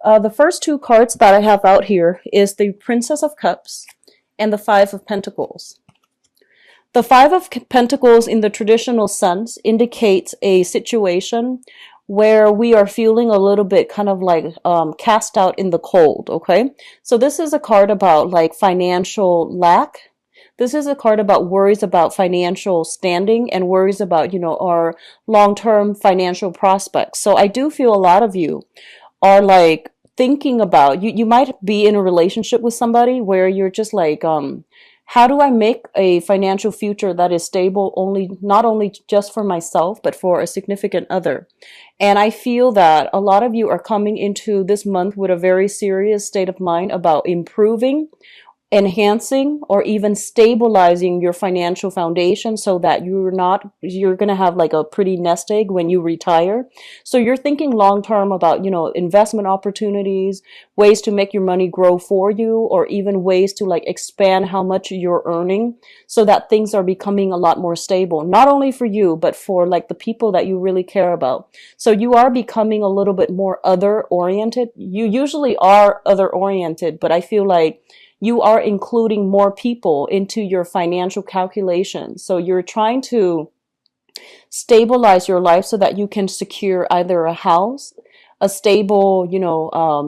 The first two cards that I have out here is the Princess of Cups and the Five of Pentacles. The Five of Pentacles in the traditional sense indicates a situation where we are feeling a little bit kind of like cast out in the cold, okay? So this is a card about like financial lack. This is a card about worries about financial standing and worries about, our long-term financial prospects. So I do feel a lot of you are like thinking about you might be in a relationship with somebody where you're just like how do I make a financial future that is stable only not only just for myself but for a significant other. And I feel that a lot of you are coming into this month with a very serious state of mind about improving, enhancing, or even stabilizing your financial foundation so that you're going to have like a pretty nest egg when you retire. So you're thinking long term about, investment opportunities, ways to make your money grow for you, or even ways to like expand how much you're earning so that things are becoming a lot more stable, not only for you, but for like the people that you really care about. So you are becoming a little bit more other oriented. You usually are other oriented, but I feel like you are including more people into your financial calculations. So you're trying to stabilize your life so that you can secure either a house, a stable,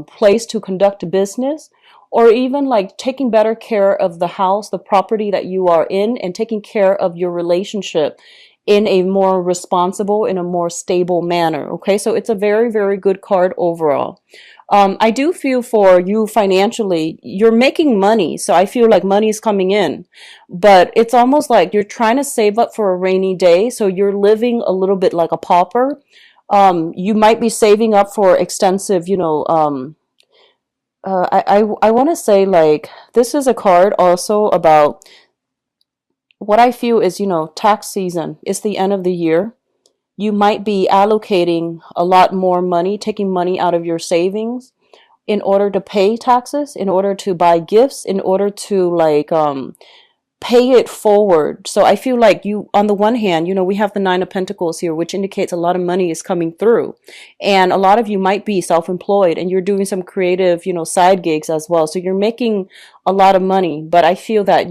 place to conduct business, or even like taking better care of the house, the property that you are in, and taking care of your relationship in a more responsible, in a more stable manner. Okay, so it's a very, very good card overall. I do feel for you financially, you're making money. So I feel like money is coming in, but it's almost like you're trying to save up for a rainy day. So you're living a little bit like a pauper. You might be saving up for extensive, I want to say like, this is a card also about what I feel is, tax season. It's the end of the year. You might be allocating a lot more money, taking money out of your savings in order to pay taxes, in order to buy gifts, in order to like pay it forward. So I feel like you, on the one hand, we have the Nine of Pentacles here, which indicates a lot of money is coming through. And a lot of you might be self-employed and you're doing some creative, side gigs as well. So you're making a lot of money, but I feel that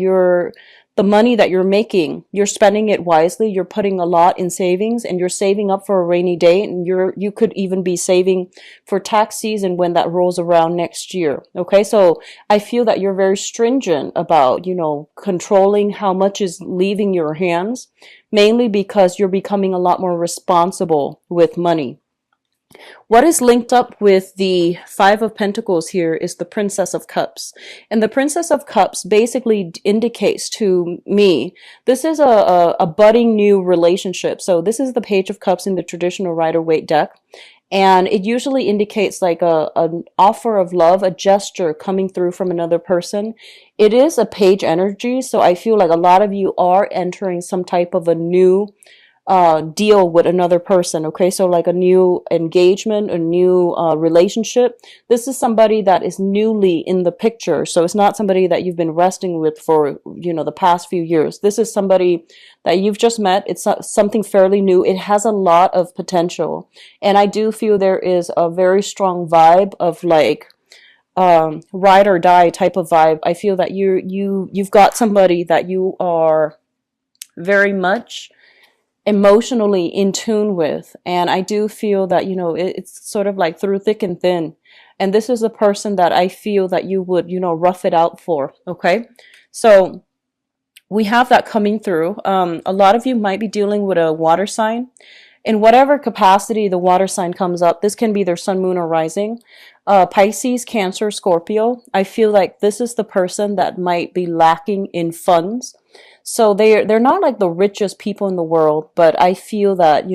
the money that you're making, you're spending it wisely. You're putting a lot in savings and you're saving up for a rainy day. And you could even be saving for tax season when that rolls around next year. Okay. So I feel that you're very stringent about, controlling how much is leaving your hands, mainly because you're becoming a lot more responsible with money. What is linked up with the Five of Pentacles here is the Princess of Cups. And the Princess of Cups basically indicates to me, this is a budding new relationship. So this is the Page of Cups in the traditional Rider-Waite deck. And it usually indicates like an offer of love, a gesture coming through from another person. It is a page energy. So I feel like a lot of you are entering some type of a new deal with another person. Okay, so like a new engagement, a new relationship. This is somebody that is newly in the picture. So it's not somebody that you've been resting with for the past few years. This is somebody that you've just met. It's something fairly new. It has a lot of potential, and I do feel there is a very strong vibe of like ride or die type of vibe. I feel that you've got somebody that you are very much emotionally in tune with. And I do feel that, it's sort of like through thick and thin. And this is a person that I feel that you would, rough it out for. Okay. So we have that coming through. A lot of you might be dealing with a water sign. In whatever capacity the water sign comes up, this can be their sun, moon, or rising. Pisces, Cancer, Scorpio. I feel like this is the person that might be lacking in funds. So they're not like the richest people in the world, but I feel that,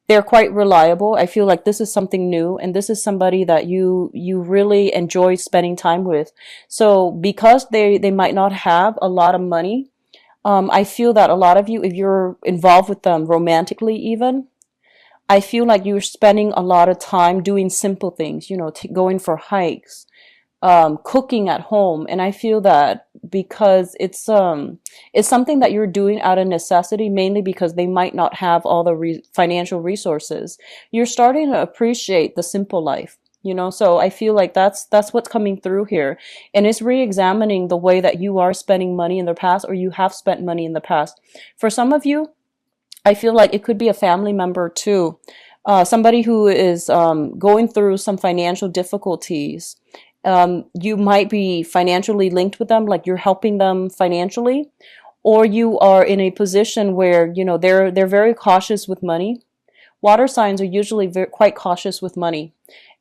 they're quite reliable. I feel like this is something new, and this is somebody that you really enjoy spending time with. So because they might not have a lot of money, I feel that a lot of you, if you're involved with them romantically even, I feel like you're spending a lot of time doing simple things, going for hikes, cooking at home. And I feel that because it's something that you're doing out of necessity, mainly because they might not have all the financial resources, you're starting to appreciate the simple life. you know. So I feel like that's what's coming through here, and it's re-examining the way that you are spending money in the past, or you have spent money in the past. For some of you, I feel like it could be a family member too, somebody who is going through some financial difficulties. You might be financially linked with them, like you're helping them financially, or you are in a position where, you know, they're very cautious with money. Water signs are usually quite cautious with money.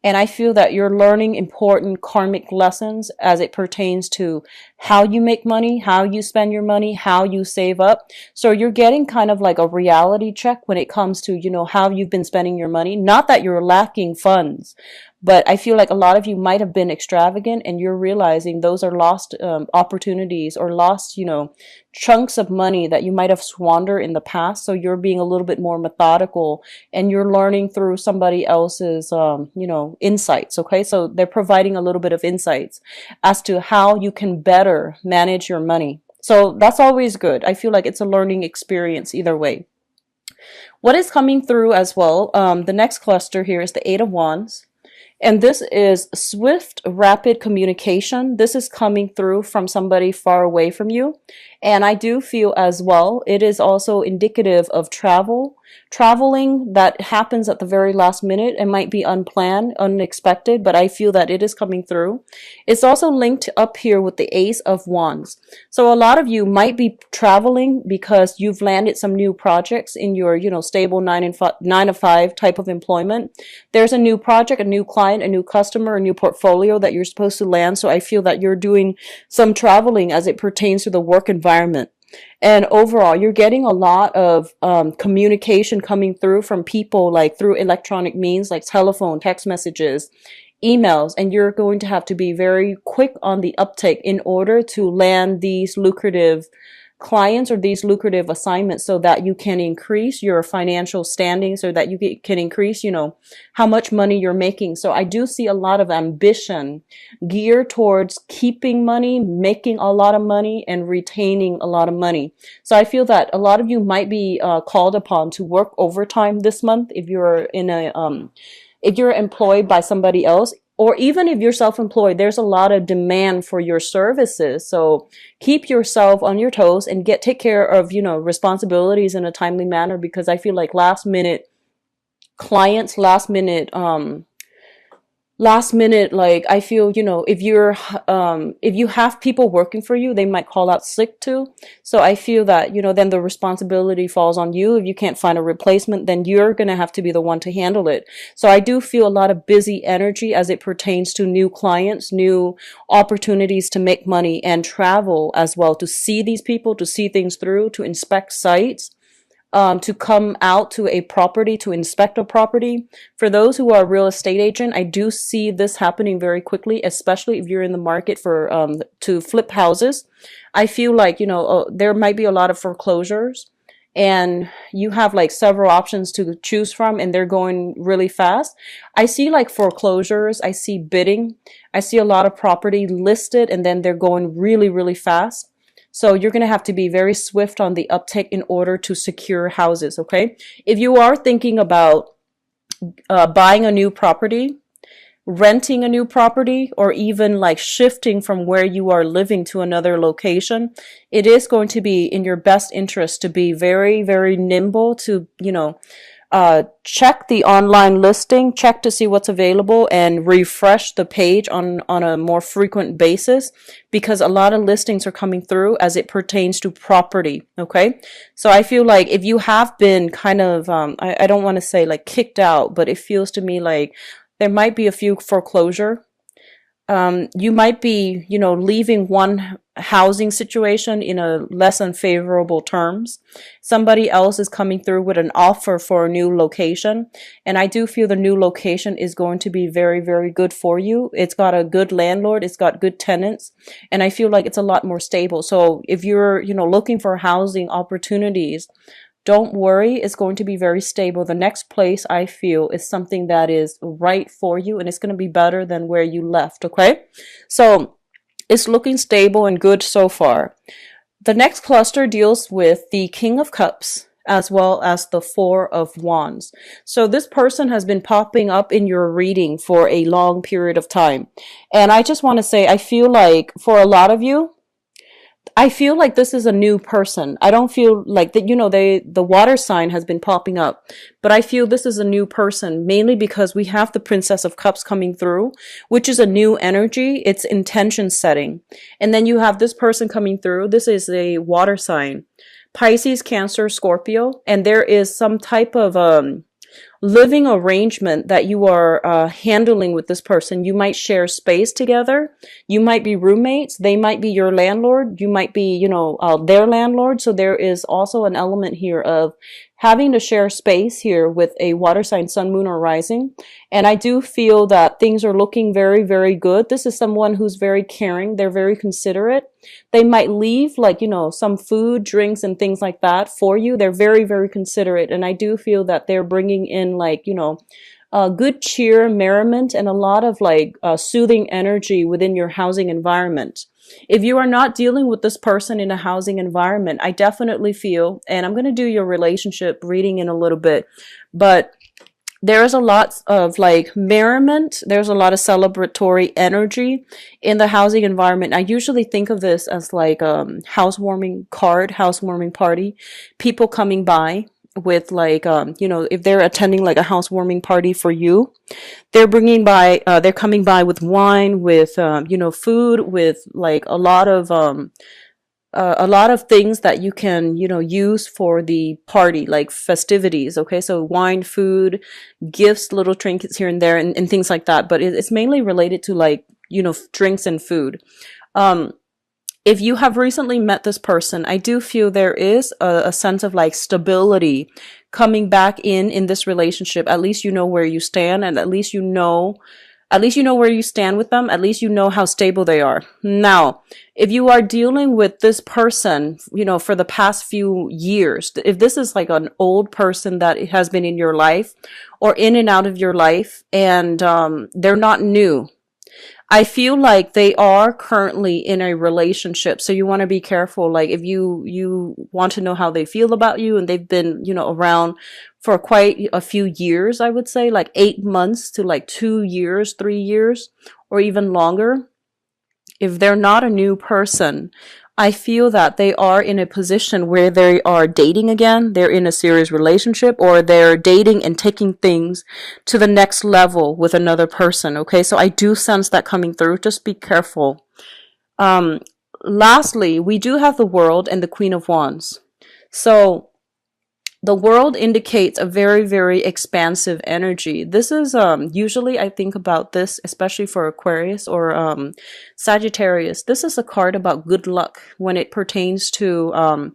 And I feel that you're learning important karmic lessons as it pertains to how you make money, how you spend your money, how you save up. So you're getting kind of like a reality check when it comes to, you know, how you've been spending your money. Not that you're lacking funds, but I feel like a lot of you might have been extravagant, and you're realizing those are lost opportunities, or lost, you know, chunks of money that you might have squandered in the past. So you're being a little bit more methodical, and you're learning through somebody else's, you know, insights. Okay. So they're providing a little bit of insights as to how you can better manage your money. So that's always good. I feel like it's a learning experience either way. What is coming through as well? The next cluster here is the Eight of Wands. And this is swift, rapid communication. This is coming through from somebody far away from you. And I do feel as well, it is also indicative of traveling that happens at the very last minute. It might be unplanned, unexpected, but I feel that it is coming through. It's also linked up here with the Ace of Wands. So a lot of you might be traveling because you've landed some new projects in your, you know, stable 9 to 5 type of employment. There's a new project, a new client, a new customer, a new portfolio that you're supposed to land. So I feel that you're doing some traveling as it pertains to the work environment. And overall, you're getting a lot of communication coming through from people, like through electronic means, like telephone, text messages, emails, and you're going to have to be very quick on the uptake in order to land these lucrative clients or these lucrative assignments, so that you can increase your financial standing, so that you can increase, you know, how much money you're making. So I do see a lot of ambition geared towards keeping money, making a lot of money, and retaining a lot of money. So I feel that a lot of you might be called upon to work overtime this month if you're in a if you're employed by somebody else, or even if you're self-employed. There's a lot of demand for your services. So keep yourself on your toes and take care of, you know, responsibilities in a timely manner, because I feel like last minute clients, last minute, like I feel, you know, if you have people working for you, they might call out sick too. So I feel that, you know, then the responsibility falls on you. If you can't find a replacement, then you're going to have to be the one to handle it. So I do feel a lot of busy energy as it pertains to new clients, new opportunities to make money, and travel as well, to see these people, to see things through, to inspect sites, to come out to a property, to inspect a property. For those who are a real estate agent, I do see this happening very quickly, especially if you're in the market for to flip houses. I feel like, you know, there might be a lot of foreclosures, and you have like several options to choose from, and they're going really fast. I see like foreclosures, I see bidding, I see a lot of property listed, and then they're going really, really fast. So you're going to have to be very swift on the uptake in order to secure houses, okay? If you are thinking about buying a new property, renting a new property, or even like shifting from where you are living to another location, it is going to be in your best interest to be very, very nimble, to, you know, check the online listing, check to see what's available, and refresh the page on a more frequent basis, because a lot of listings are coming through as it pertains to property. Okay. So I feel like if you have been kind of, I don't want to say like kicked out, but it feels to me like there might be a few foreclosure. You might be, you know, leaving one housing situation in a less unfavorable terms. Somebody else is coming through with an offer for a new location. And I do feel the new location is going to be very, very good for you. It's got a good landlord. It's got good tenants. And I feel like it's a lot more stable. So if you're, you know, looking for housing opportunities, don't worry, it's going to be very stable. The next place, I feel, is something that is right for you, and it's going to be better than where you left, okay? So it's looking stable and good so far. The next cluster deals with the King of Cups. as well as the Four of Wands. So this person has been popping up in your reading for a long period of time. And I just want to say, I feel like for a lot of you, I feel like this is a new person. I don't feel like that, the water sign has been popping up, but I feel this is a new person, mainly because we have the Princess of Cups coming through, which is a new energy. It's intention setting. And then you have this person coming through. This is a water sign, Pisces, Cancer, Scorpio, and there is some type of, living arrangement that you are handling with this person. You might share space together. You might be roommates. They might be your landlord. You might be, their landlord. So there is also an element here of having to share space here with a water sign, sun, moon, or rising. And I do feel that things are looking very, very good. This is someone who's very caring. They're very considerate. They might leave some food, drinks, and things like that for you. They're very, very considerate. And I do feel that they're bringing in good cheer, merriment, and a lot of soothing energy within your housing environment. If you are not dealing with this person in a housing environment, I definitely feel, and I'm going to do your relationship reading in a little bit, but there's a lot of merriment. There's a lot of celebratory energy in the housing environment. I usually think of this as housewarming housewarming party, people coming by with if they're attending a housewarming party for you, they're coming by with wine, with food, with a lot of things that you can use for the party, like festivities. Okay, so wine, food, gifts, little trinkets here and there, and things like that, but it's mainly related to drinks and food. If you have recently met this person, I do feel there is a sense of stability coming back in this relationship. At least you know where you stand, and at least you know where you stand with them. At least you know how stable they are. Now, if you are dealing with this person, for the past few years, if this is an old person that has been in your life or in and out of your life, and they're not new, I feel like they are currently in a relationship. So you want to be careful. If you want to know how they feel about you, and they've been, around for quite a few years, I would say 8 months to 2 years, 3 years, or even longer. If they're not a new person, I feel that they are in a position where they are dating again, they're in a serious relationship, or they're dating and taking things to the next level with another person. Okay, so I do sense that coming through. Just be careful. Lastly, we do have the World and the Queen of Wands. So the World indicates a very, very expansive energy. This is usually, I think about this, especially for Aquarius or Sagittarius. This is a card about good luck when it pertains to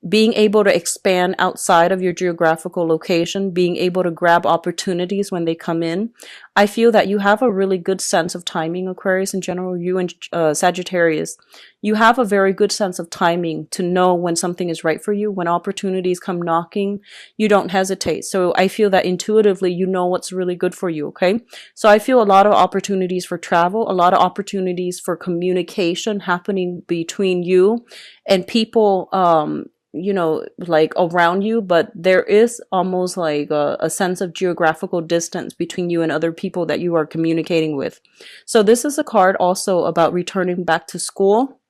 being able to expand outside of your geographical location, being able to grab opportunities when they come in. I feel that you have a really good sense of timing, Aquarius in general, you and Sagittarius. You have a very good sense of timing to know when something is right for you. When opportunities come knocking, you don't hesitate. So I feel that intuitively you know what's really good for you, okay? So I feel a lot of opportunities for travel, a lot of opportunities for communication happening between you and people around you, but there is almost a sense of geographical distance between you and other people that you are communicating with. So this is a card also about returning back to school,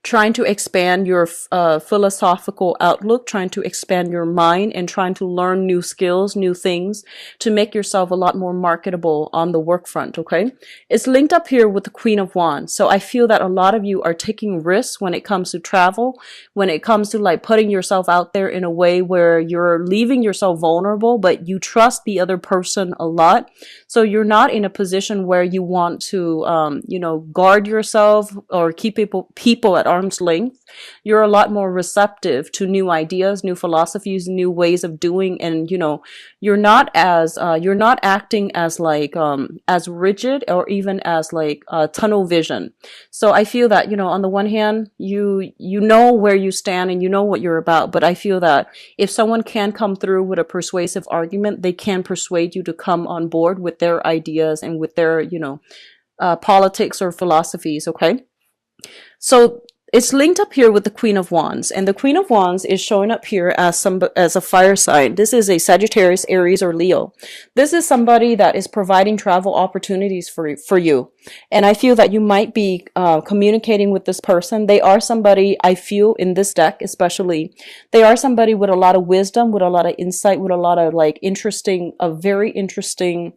trying to expand your philosophical outlook, trying to expand your mind, and trying to learn new skills, new things to make yourself a lot more marketable on the work front, okay? It's linked up here with the Queen of Wands. So I feel that a lot of you are taking risks when it comes to travel, when it comes to putting yourself out there in a way where you're leaving yourself vulnerable, but you trust the other person a lot. So you're not in a position where you want to, guard yourself or keep people at arm's length. You're a lot more receptive to new ideas, new philosophies, new ways of doing, and you're not acting as as rigid or even as tunnel vision. So I feel that on the one hand, you know where you stand and you know what you're about, but I feel that if someone can come through with a persuasive argument, they can persuade you to come on board with their ideas and with their politics or philosophies. Okay. So it's linked up here with the Queen of Wands, and the Queen of Wands is showing up here as a fire sign. This is a Sagittarius, Aries, or Leo. This is somebody that is providing travel opportunities for you, and I feel that you might be communicating with this person. They are somebody, I feel in this deck especially, they are somebody with a lot of wisdom, with a lot of insight, with a lot of like a very interesting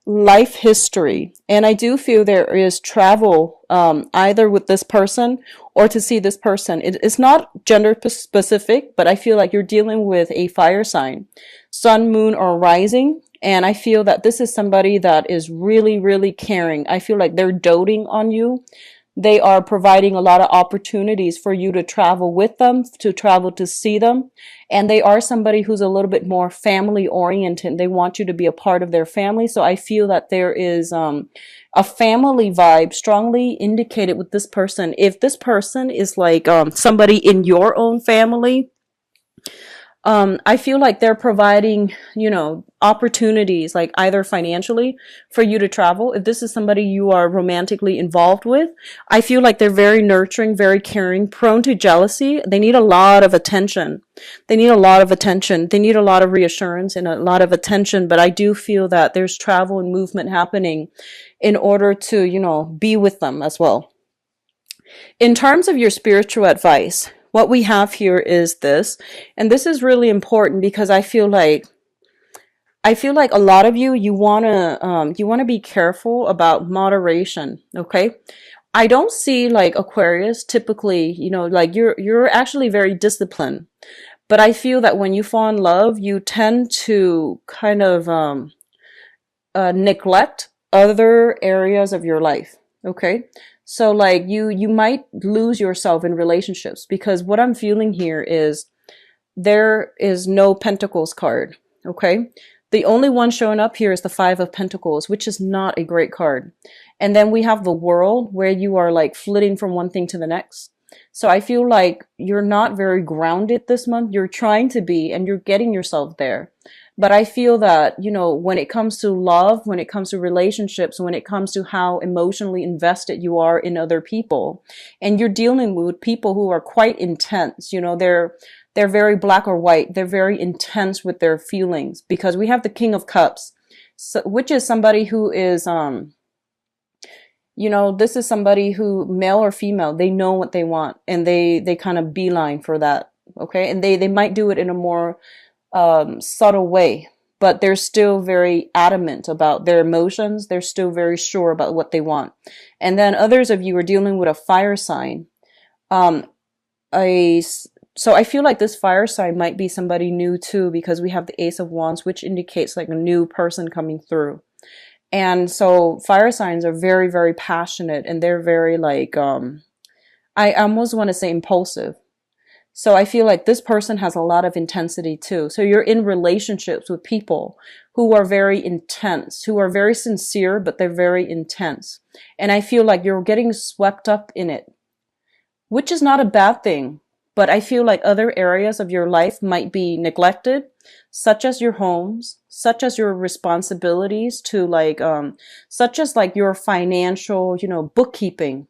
life history. And I do feel there is travel either with this person or to see this person. It's not gender specific, but I feel like you're dealing with a fire sign, sun, moon, or rising. And I feel that this is somebody that is really, really caring. I feel like they're doting on you. They are providing a lot of opportunities for you to travel with them, to travel to see them. And they are somebody who's a little bit more family oriented. They want you to be a part of their family. So I feel that there is a family vibe strongly indicated with this person. If this person is like somebody in your own family, I feel like they're providing, opportunities, like either financially for you to travel. If this is somebody you are romantically involved with, I feel like they're very nurturing, very caring, prone to jealousy. They need a lot of attention. They need a lot of attention. They need a lot of reassurance and a lot of attention. But I do feel that there's travel and movement happening in order to, be with them as well. In terms of your spiritual advice, what we have here is this, and this is really important because I feel like a lot of you want to be careful about moderation, okay? I don't see like Aquarius typically, like you're actually very disciplined. But I feel that when you fall in love, you tend to kind of neglect other areas of your life, okay? So like you might lose yourself in relationships, because what I'm feeling here is there is no Pentacles card, okay? The only one showing up here is the Five of Pentacles, which is not a great card. And then we have the World, where you are like flitting from one thing to the next. So I feel like you're not very grounded this month. You're trying to be, and you're getting yourself there. But I feel that, when it comes to love, when it comes to relationships, when it comes to how emotionally invested you are in other people, and you're dealing with people who are quite intense, they're very black or white. They're very intense with their feelings, because we have the King of Cups, which is somebody who is, this is somebody who, male or female, they know what they want, and they kind of beeline for that. Okay. And they might do it in a more subtle way, but they're still very adamant about their emotions. They're still very sure about what they want. And then others of you are dealing with a fire sign. So I feel like this fire sign might be somebody new too, because we have the Ace of Wands, which indicates like a new person coming through. And so fire signs are very, very passionate, and they're very like, I almost want to say impulsive. So I feel like this person has a lot of intensity too. So you're in relationships with people who are very intense, who are very sincere, but they're very intense. And I feel like you're getting swept up in it, which is not a bad thing. But I feel like other areas of your life might be neglected, such as your homes, such as your responsibilities to like, such as like your financial, bookkeeping.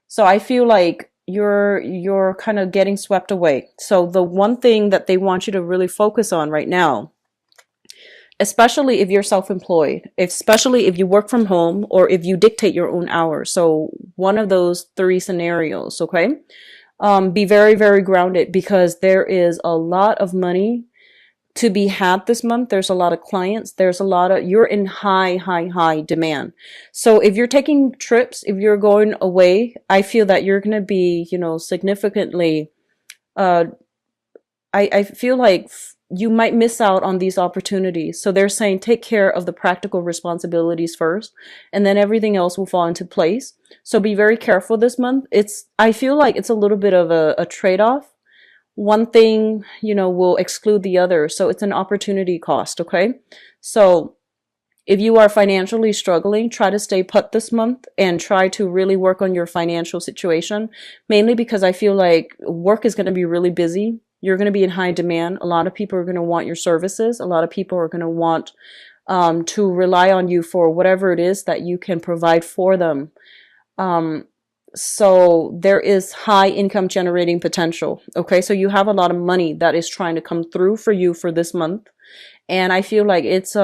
So I feel like you're kind of getting swept away. So the one thing that they want you to really focus on right now, especially if you're self-employed, especially if you work from home, or if you dictate your own hours. So one of those three scenarios, okay? Be very, very grounded, because there is a lot of money to be had this month. There's a lot of clients. You're in high demand. So if you're taking trips, if you're going away, I feel that you're going to be, significantly, I feel like you might miss out on these opportunities. So they're saying take care of the practical responsibilities first, and then everything else will fall into place. So be very careful this month. I feel like it's a little bit of a trade-off. One thing, will exclude the other. So it's an opportunity cost, okay? So if you are financially struggling, try to stay put this month and try to really work on your financial situation, mainly because I feel like work is going to be really busy. You're going to be in high demand. A lot of people are going to want your services. A lot of people are going to want to rely on you for whatever it is that you can provide for them. So there is high income generating potential. Okay, so you have a lot of money that is trying to come through for you for this month, and I feel like it's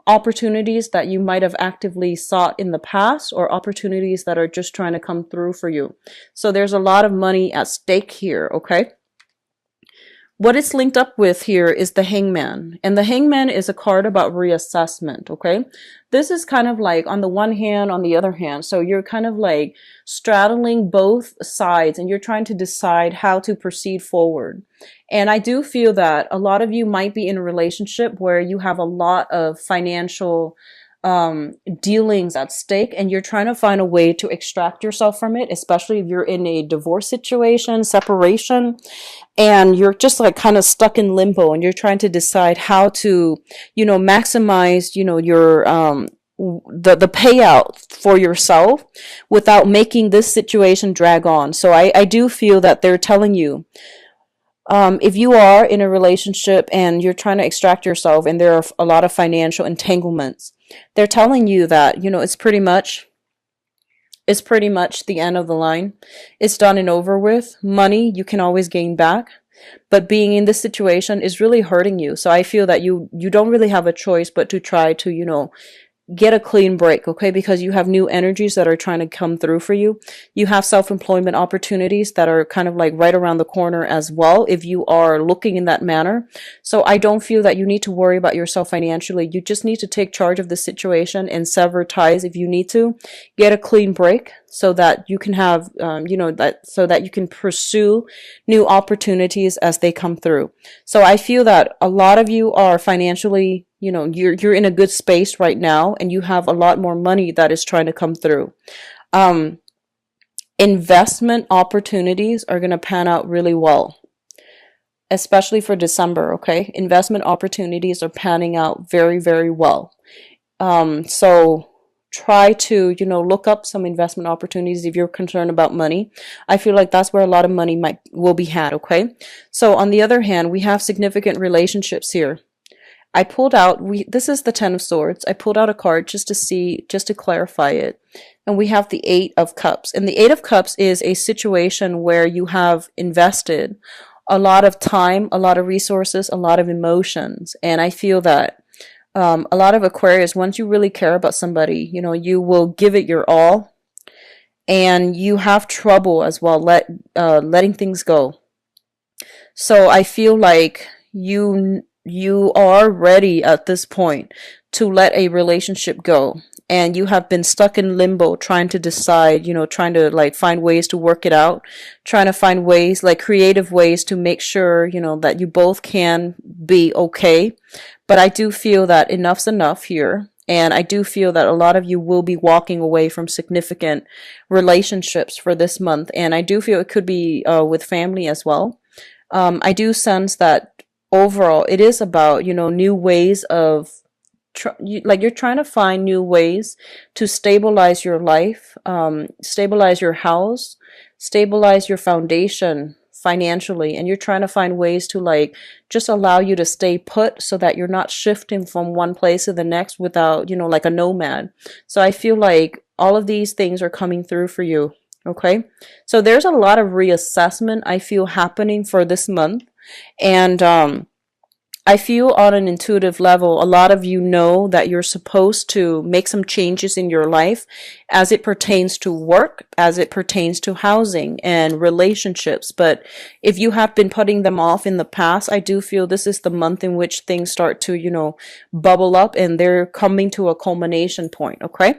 opportunities that you might have actively sought in the past, or opportunities that are just trying to come through for you. So there's a lot of money at stake here. Okay. What it's linked up with here is the Hangman. And the Hangman is a card about reassessment, okay? This is kind of like on the one hand, on the other hand. So you're kind of like straddling both sides and you're trying to decide how to proceed forward. And I do feel that a lot of you might be in a relationship where you have a lot of financial dealings at stake, and you're trying to find a way to extract yourself from it, especially if you're in a divorce situation, separation, and you're just like kind of stuck in limbo, and you're trying to decide how to, maximize, your the payout for yourself without making this situation drag on. So I do feel that they're telling you, if you are in a relationship and you're trying to extract yourself and there are a lot of financial entanglements, they're telling you that, it's pretty much the end of the line. It's done and over with. Money you can always gain back, but being in this situation is really hurting you. So I feel that you don't really have a choice but to try to, get a clean break, okay? Because you have new energies that are trying to come through for you. You have self-employment opportunities that are kind of like right around the corner as well, if you are looking in that manner. So I don't feel that you need to worry about yourself financially. You just need to take charge of the situation and sever ties if you need to. Get a clean break so that you can have, so that you can pursue new opportunities as they come through. So I feel that a lot of you are financially, you're in a good space right now, and you have a lot more money that is trying to come through. Investment opportunities are going to pan out really well, especially for December, okay? Investment opportunities are panning out very, very well. So try to, look up some investment opportunities if you're concerned about money. I feel like that's where a lot of money will be had, okay? So on the other hand, we have significant relationships here. I pulled out, this is the Ten of Swords. I pulled out a card just to clarify it. And we have the Eight of Cups. And the Eight of Cups is a situation where you have invested a lot of time, a lot of resources, a lot of emotions. And I feel that a lot of Aquarius, once you really care about somebody, you will give it your all. And you have trouble as well letting things go. So I feel like you are ready at this point to let a relationship go, and you have been stuck in limbo trying to decide, trying to like find ways to work it out, trying to find ways, like creative ways to make sure, that you both can be okay. But I do feel that enough's enough here. And I do feel that a lot of you will be walking away from significant relationships for this month. And I do feel it could be with family as well. I do sense that overall, it is about, new ways of, you're trying to find new ways to stabilize your life, stabilize your house, stabilize your foundation financially. And you're trying to find ways to just allow you to stay put so that you're not shifting from one place to the next without, like a nomad. So I feel like all of these things are coming through for you. Okay. So there's a lot of reassessment I feel happening for this month. And I feel on an intuitive level, a lot of you know that you're supposed to make some changes in your life as it pertains to work, as it pertains to housing and relationships. But if you have been putting them off in the past, I do feel this is the month in which things start to, bubble up and they're coming to a culmination point. Okay.